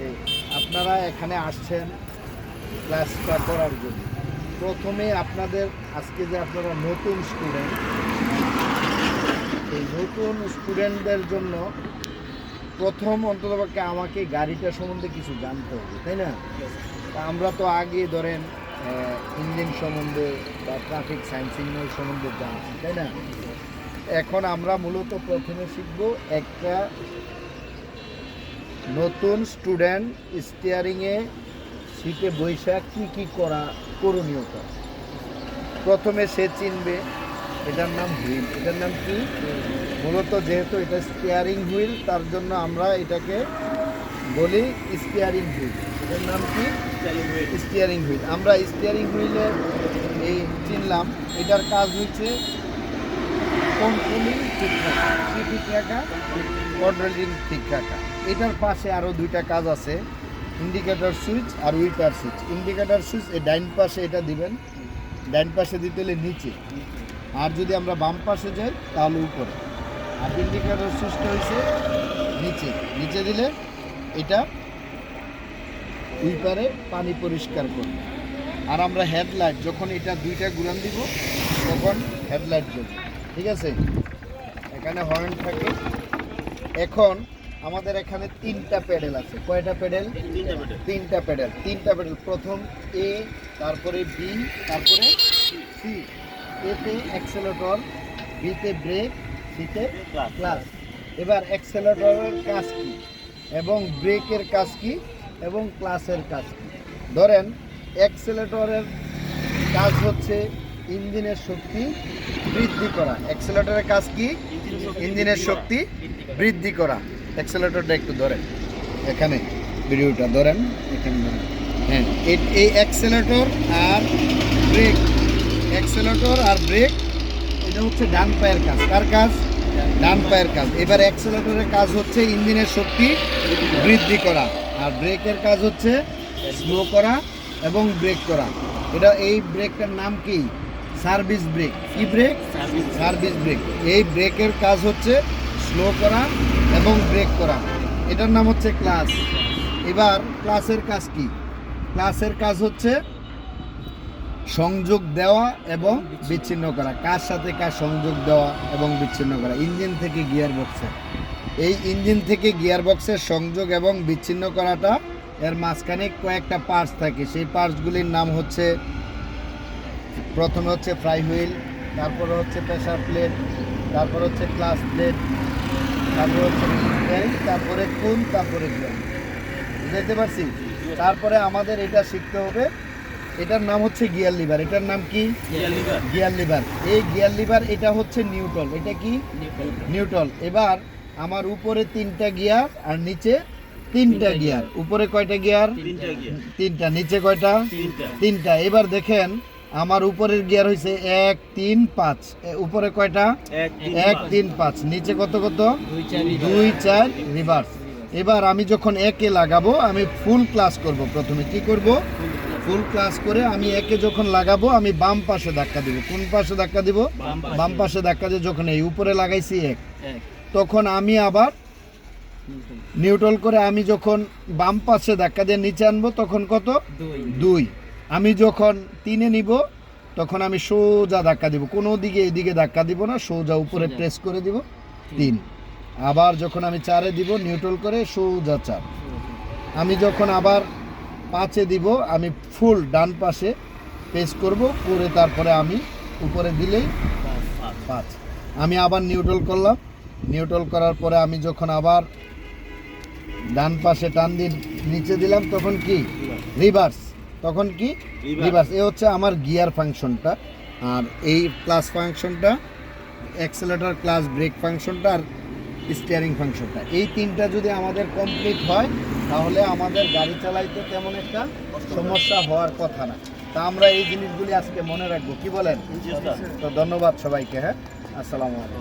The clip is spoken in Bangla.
এই আপনারা এখানে আসছেন ক্লাসটা করার জন্য। প্রথমে আপনাদের আজকে যে আপনারা নতুন স্টুডেন্ট, এই নতুন স্টুডেন্টদের জন্য প্রথম অন্ততপক্ষে আমাকে গাড়িটা সম্বন্ধে কিছু জানতে হবে, তাই না? তা আমরা তো আগে ধরেন ইঞ্জিন সম্বন্ধে বা ট্রাফিক সায়েন্স সিগন্যাল সম্বন্ধে জানছি, তাই না? এখন আমরা মূলত প্রথমে শিখব একটা নতুন স্টুডেন্ট স্টিয়ারিংয়ে সিটে বৈশাখ কী করা করণীয়তা। প্রথমে সে চিনবে এটার নাম হুইল। এটার নাম কি? মূলত যেহেতু এটা স্টিয়ারিং হুইল, তার জন্য আমরা এটাকে বলি স্টিয়ারিং হুইল। এটার নাম কি? Steering wheel. আমরা স্টিয়ারিং হুইলের এই চিনলাম, এটার কাজ হচ্ছে কন্ট্রোলিং ঠিক রাখা, কি ঠিক রাখা? কন্ট্রোলিং ঠিক রাখা। এটার পাশে আরও দুইটা কাজ আছে, ইন্ডিকেটর সুইচ আর উইপার সুইচ। ইন্ডিকেটর সুইচ এই ডাইন পাশে এটা দিবেন, ডাইন পাশে দিতে হলে নিচে, আর যদি আমরা বাম পাশে যাই তাহলে উপরে। আর ইন্ডিকেটর সুইচটা হয়েছে নিচে, নিচে দিলে এটা উইপারে পানি পরিষ্কার করবে। আর আমরা হেডলাইট যখন এটা দুইটা ঘুরান দিব তখন হেডলাইট জ্বলবে, ঠিক আছে? এখানে হর্ন থাকে। এখন আমাদের এখানে তিনটা প্যাডেল আছে। কয়টা প্যাডেল? তিনটা প্যাডেল। তিনটা প্যাডেল, প্রথম এ, তারপরে বি, তারপরে সি। এতে অ্যাক্সেলেটর, বিতে ব্রেক, সিতে ক্লাচ। এবার অ্যাক্সেলেটরের কাজ কি এবং ব্রেকের কাজ কি এবং ক্লাচের কাজ কি? ধরেন অ্যাক্সেলেটরের কাজ হচ্ছে ইঞ্জিনের শক্তি বৃদ্ধি করা। অ্যাক্সেলেটরের কাজ কি? ইঞ্জিনের শক্তি বৃদ্ধি করা। অ্যাক্সেলেটরটা একটু ধরেন, এখানে ভিডিওটা ধরেন, এখানে ধরেন। হ্যাঁ, এই অ্যাক্সেলেটর আর ব্রেক, অ্যাক্সেলেটর আর ব্রেক এটা হচ্ছে ডান পায়ের কাজ। কার কাজ? ডান পায়ের কাজ। এবার অ্যাক্সেলেটরের কাজ হচ্ছে ইঞ্জিনের শক্তি বৃদ্ধি করা, আর ব্রেকের কাজ হচ্ছে স্লো করা এবং ব্রেক করা। এটা এই ব্রেকটার নাম কি? Service break. কি ব্রেক? Service break. এই ব্রেকের কাজ হচ্ছে স্লো করা এবং ব্রেক করা। এটার নাম হচ্ছে ক্লাচ। এবার ক্লাচের কাজ কি? ক্লাচের কাজ হচ্ছে সংযোগ দেওয়া এবং বিচ্ছিন্ন করা। কার সাথে কার সংযোগ দেওয়া এবং বিচ্ছিন্ন করা? ইঞ্জিন থেকে গিয়ার বক্সে। এই ইঞ্জিন থেকে গিয়ার বক্সের সংযোগ এবং বিচ্ছিন্ন করাটা, এর মাঝখানে কয়েকটা পার্টস থাকে। সেই পার্টসগুলির নাম হচ্ছে, প্রথমে হচ্ছে ফ্লাই হুইল, তারপরে হচ্ছে প্রেসার প্লেট, তারপর হচ্ছে ক্লাচ প্লেট, তারপরে হচ্ছে ব্রেক, তারপরে কুল, তারপরে ব্রেক। বুঝতে পারছি? তারপরে আমাদের এটা শিখতে হবে, এটার নাম হচ্ছে গিয়ার লিভার। এটার নাম কি? Gear liver. এই গিয়ার লিভার এটা হচ্ছে নিউট্রাল। এটা কি? নিউট্রাল। এবার আমার উপরে তিনটা গিয়ার আর নিচে তিনটা গিয়ার। উপরে কয়টা গিয়ার? তিনটা। নিচে কয়টা? তিনটা। এবার দেখেন আমার উপরের গিয়ার হয়েছে 1 3 5। উপরে কয়টা? 1 3 5। নিচে কত কত? 2 4 রিভার্স। এবার আমি যখন একে লাগাবো আমি ফুল ক্লাচ করব। প্রথমে কি করব? ফুল ক্লাচ করে আমি একে যখন লাগাবো আমি বাম পাশে ধাক্কা দিব। কোন পাশে ধাক্কা দিব? বাম পাশে ধাক্কা দিয়ে যখন এই উপরে লাগাইছি 1, তখন আমি আবার নিউট্রাল করে আমি যখন বাম পাশে ধাক্কা দিয়ে নিচে আনবো তখন কত? 2। আমি যখন 3-এ নিব তখন আমি সোজা ধাক্কা দিব, কোনো দিকে এদিকে ধাক্কা দিব না, সোজা উপরে প্রেস করে দিব 3। আবার যখন আমি 4-এ দিব নিউট্রাল করে সোজা 4। আমি যখন আবার 5-এ দিব আমি ফুল ডান পাশে প্রেস করব করে তারপরে আমি উপরে দিলেই 5। আমি আবার নিউট্রাল করলাম, নিউট্রাল করার পরে আমি যখন আবার ডান পাশে টান দিয়ে নিচে দিলাম তখন কি? রিভার্স। তখন কি? রিভার্স। এ হচ্ছে আমার গিয়ার ফাংশনটা। আর এই ক্লাচ ফাংশনটা, অ্যাক্সেলেটর, ক্লাচ, ব্রেক ফাংশনটা আর স্টিয়ারিং ফাংশনটা, এই তিনটা যদি আমাদের কমপ্লিট হয় তাহলে আমাদের গাড়ি চালাইতে তেমন একটা সমস্যা হওয়ার কথা না। তা আমরা এই জিনিসগুলি আজকে মনে রাখবো, কি বলেন? তো ধন্যবাদ সবাইকে। হ্যাঁ, আসসালামু আলাইকুম।